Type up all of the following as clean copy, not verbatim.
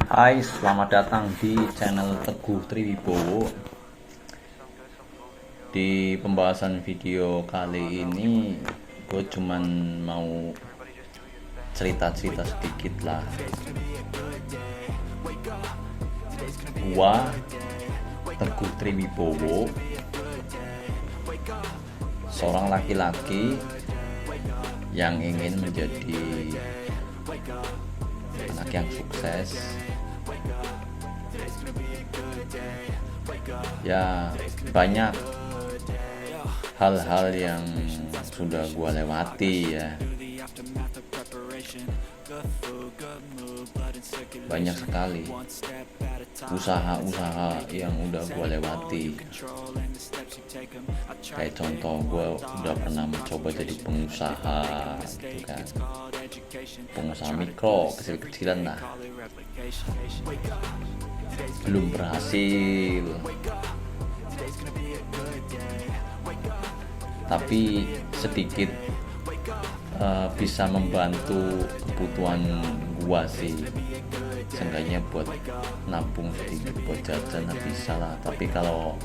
Hai, selamat datang di channel Teguh Triwibowo. Di pembahasan video kali ini, gue cuman mau cerita-cerita sedikit lah. Gua Teguh Triwibowo, seorang laki-laki yang ingin menjadi anak yang sukses. Ya, banyak hal-hal yang sudah gue lewati ya. Banyak sekali usaha-usaha yang udah gue lewati. Kayak contoh, gue udah pernah mencoba jadi pengusaha gitu kan, pengusaha mikro, kecil-kecilan lah, belum berhasil. Tapi sedikit bisa membantu kebutuhan gua sih, seenggaknya buat nabung sedikit buat jajan bisa lah. Tapi kalau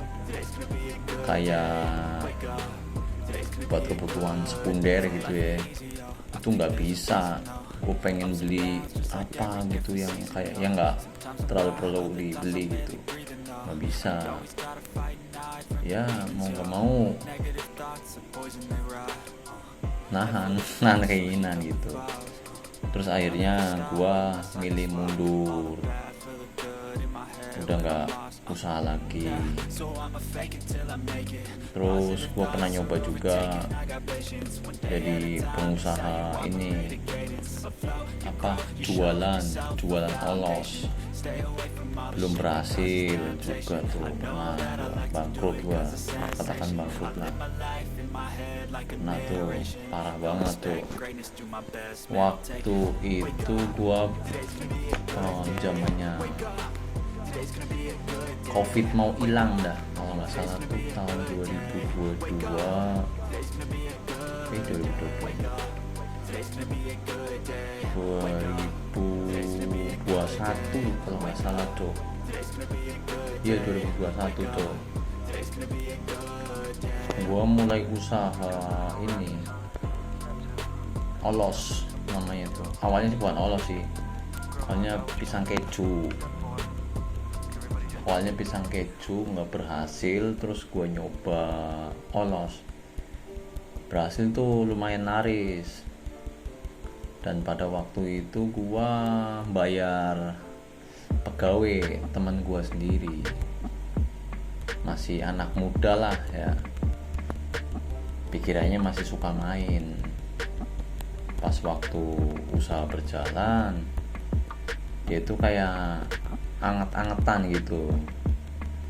kayak buat kebutuhan sekunder gitu ya, itu nggak bisa. Gue pengen beli apa gitu yang kayak yang nggak terlalu perlu dibeli gitu, nggak bisa ya, mau nggak mau nahan keinginan gitu. Terus akhirnya gue milih mundur, udah nggak usaha lagi. Terus gue pernah nyoba juga jadi pengusaha ini, jualan olos, belum berhasil juga tuh, pernah bangkrut. Gue katakan bangkrut lah. Nah tuh parah banget tuh. Waktu itu gue zamannya COVID mau hilang dah, kalau nggak salah tuh tahun 2022, 2021 kalau nggak salah tuh. Iya 2021 tuh. Gua mulai usaha ini olos namanya tuh. Awalnya sih bukan olos sih, awalnya pisang keju. Nggak berhasil, terus gue nyoba olos, berhasil tuh, lumayan laris. Dan pada waktu itu gue bayar pegawai teman gue sendiri, masih anak muda lah ya, pikirannya masih suka main. Pas waktu usaha berjalan, dia tuh kayak anget-angetan gitu,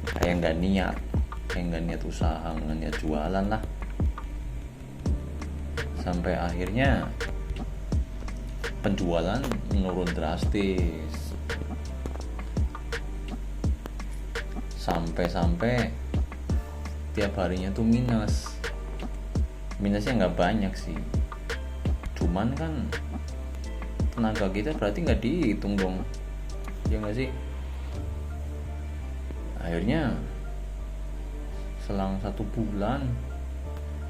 kayak nggak niat usaha, nggak niat jualan lah. Sampai akhirnya penjualan menurun drastis, sampai tiap harinya tuh minusnya nggak banyak sih, cuman kan tenaga kita berarti nggak dihitung dong, ya nggak sih. Akhirnya selang 1 bulan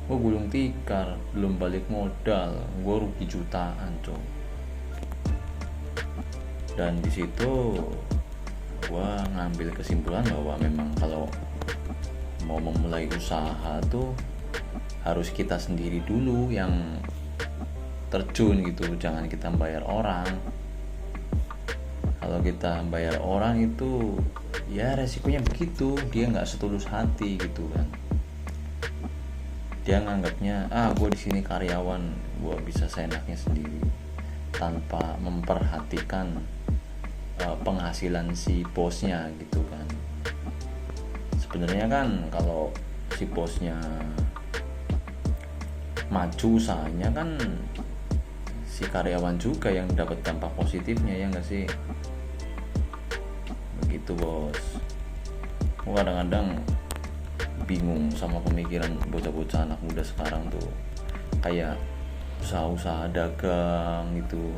gue gulung tikar, belum balik modal, gue rugi jutaan coy. Dan di situ gue ngambil kesimpulan bahwa memang kalau mau memulai usaha tuh harus kita sendiri dulu yang terjun gitu, jangan kita bayar orang. Kalau kita bayar orang itu ya resikonya begitu, dia nggak setulus hati gitu kan. Dia nganggapnya gue di sini karyawan, gue bisa seenaknya sendiri tanpa memperhatikan penghasilan si bosnya gitu kan. Sebenarnya kan kalau si bosnya maju usahanya kan si karyawan juga yang dapat dampak positifnya, ya nggak sih. Begitu bos. Gue kadang-kadang bingung sama pemikiran bocah-bocah anak muda sekarang tuh, kayak usaha-usaha dagang gitu,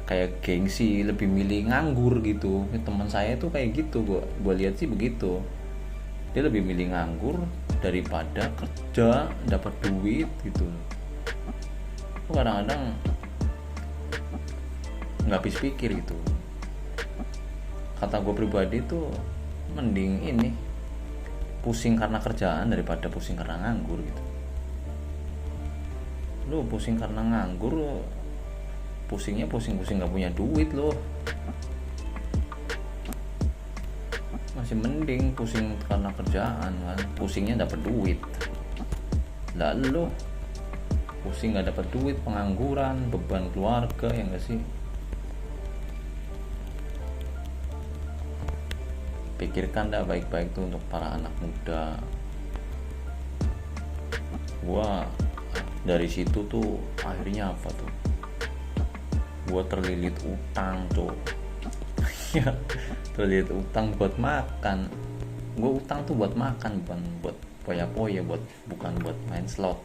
kayak gengsi, lebih milih nganggur gitu. Teman saya tuh kayak gitu, gua lihat sih begitu. Dia lebih milih nganggur daripada kerja dapat duit gitu. Kadang-kadang nggak habis pikir gitu. Kata gue pribadi tuh mending ini pusing karena kerjaan daripada pusing karena nganggur gitu. Lu pusing karena nganggur, pusingnya pusing-pusing nggak punya duit lo. Masih mending pusing karena kerjaan kan, pusingnya dapat duit. Lalu pusing nggak dapat duit, pengangguran, beban keluarga, ya nggak sih? Pikirkan dah baik-baik tuh untuk para anak muda. Gua dari situ tuh akhirnya apa tuh? Gua terlilit utang tuh. Ya, terlilit utang buat makan. Gua utang tuh buat makan, bukan buat poya-poya, bukan buat main slot.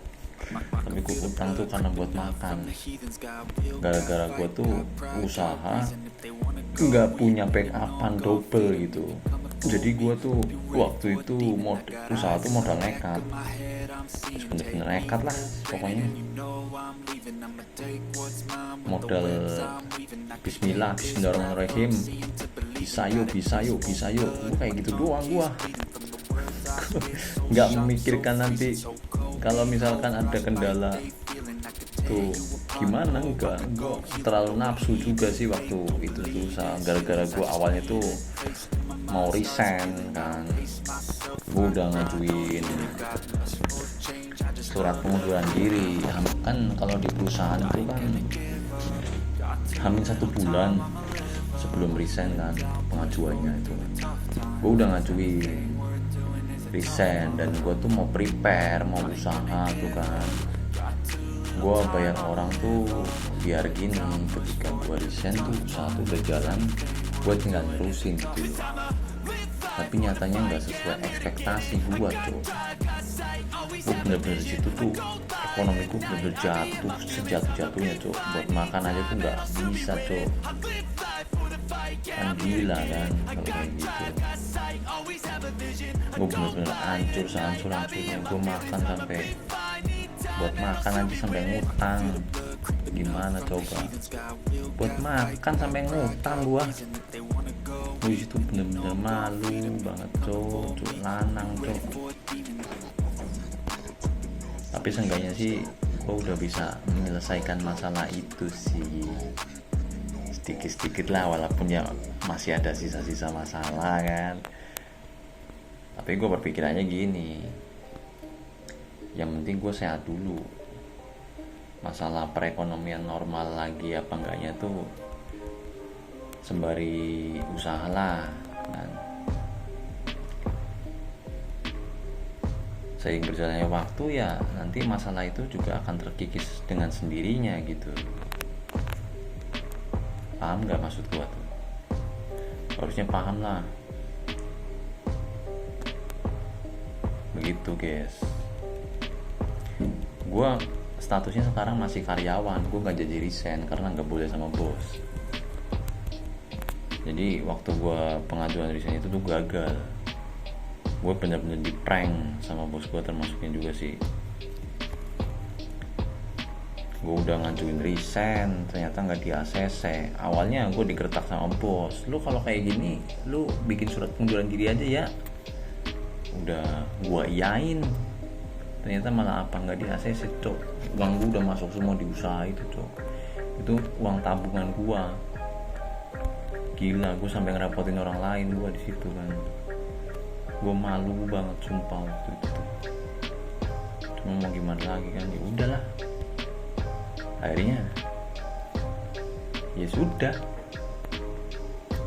Tapi gue utang tuh karena buat makan. Gara-gara gue tuh usaha nggak punya backupan double gitu. Jadi gue tuh waktu itu usaha tuh modal nekat, bener-bener nekat lah pokoknya. Modal Bismillahirrahmanirrahim, bisa yuk, gue kayak gitu doang. Gue nggak memikirkan nanti kalau misalkan ada kendala tuh gimana. Gue terlalu nafsu juga sih waktu itu tuh. Gara-gara gue awalnya tuh mau resign kan, gue udah ngajuin surat pengunduran diri kan. Kalau di perusahaan itu kan hamin 1 bulan sebelum resign kan pengajuannya itu. Gue udah ngajuin resign dan gue tuh mau prepare, mau usaha tuh kan. Gue bayar orang tuh biar gini, ketika gue resign tuh usaha tuh udah jalan, gue tinggal terusin gitu. Tapi nyatanya nggak sesuai ekspektasi gue tuh. Gue bener-bener situ tuh ekonomi gue bener-bener jatuh, sejatuh-jatuhnya tuh. Buat makan aja tuh nggak bisa tuh. Kan gila kan kalau kayak gitu. Gue bener-bener hancur-hancurnya. Gue makan sampai, buat makan aja sampai ngutang. Gimana coba? Buat makan sampai ngutang gue itu bener-bener malu banget cok, lanang cok. Tapi seenggaknya sih gue udah bisa menyelesaikan masalah itu sih, sedikit-sedikit lah, walaupun ya masih ada sisa-sisa masalah kan. Tapi gue berpikirannya gini, yang penting gue sehat dulu. Masalah perekonomian normal lagi apa enggaknya tuh sembari usaha lah kan. Seiring berjalannya waktu ya nanti masalah itu juga akan terkikis dengan sendirinya gitu. Paham gak maksud gua tuh? Harusnya paham lah. Begitu guys. Gua statusnya sekarang masih karyawan. Gua gak jadi resign karena gak boleh sama bos. Jadi waktu gue pengajuan resign itu tuh gagal. Gue bener-bener di prank sama bos gue, termasuknya juga sih. Gue udah ngajuin resign, ternyata nggak di ACC. Awalnya gue digertak sama bos, lu kalau kayak gini lu bikin surat pengunduran diri aja ya. Udah gue iyain, ternyata malah apa nggak di ACC cok. Uang gue udah masuk semua di usaha itu cok. Itu uang tabungan gue. Gila, gue sampai ngerepotin orang lain gue di situ kan. Gue malu banget sumpah waktu itu. Cuma mau gimana lagi kan, ya udahlah. Akhirnya ya sudah,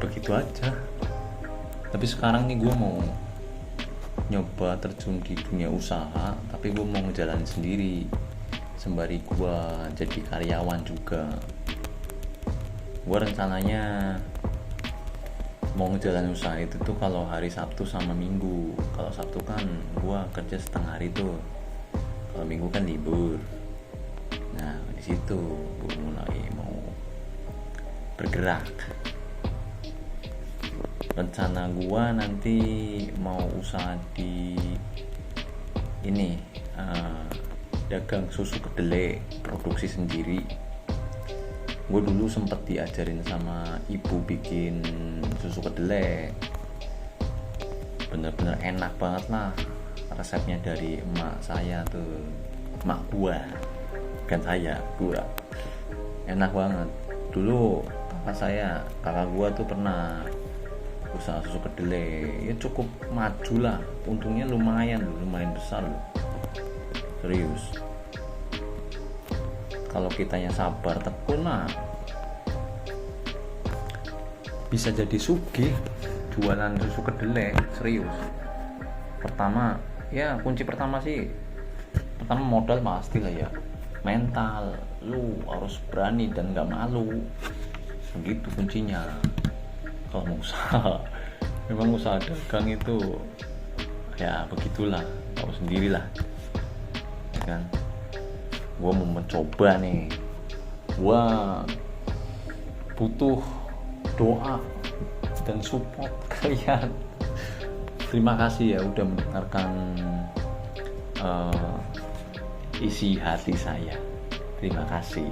begitu aja. Tapi sekarang nih gue mau nyoba terjun di dunia usaha, tapi gue mau ngejalanin sendiri sembari gue jadi karyawan juga. Gue rencananya mau ngejalanin usaha itu tuh kalau hari Sabtu sama Minggu. Kalau Sabtu kan gue kerja setengah hari tuh, kalau Minggu kan libur. Nah di situ gue mulai mau bergerak. Rencana gua nanti mau usaha di ini, dagang susu kedelai, produksi sendiri. Gue dulu sempet diajarin sama ibu bikin susu kedelai, bener-bener enak banget lah. Resepnya dari emak saya tuh, emak gua, bukan saya, gua. Enak banget. Dulu kakak gua tuh pernah usaha susu kedelai, ya cukup maju lah, untungnya lumayan besar loh, serius. Kalau kitanya sabar tekun mah bisa jadi sugih jualan susu kedelai, serius. Kunci pertama modal pasti lah ya, mental. Lu harus berani dan gak malu, begitu kuncinya. Kalau mau usaha, memang usaha dagang itu ya begitulah, tahu sendirilah ya kan. Gue mau mencoba nih, gue butuh doa dan support kalian. Terima kasih ya udah mendengarkan isi hati saya. Terima kasih.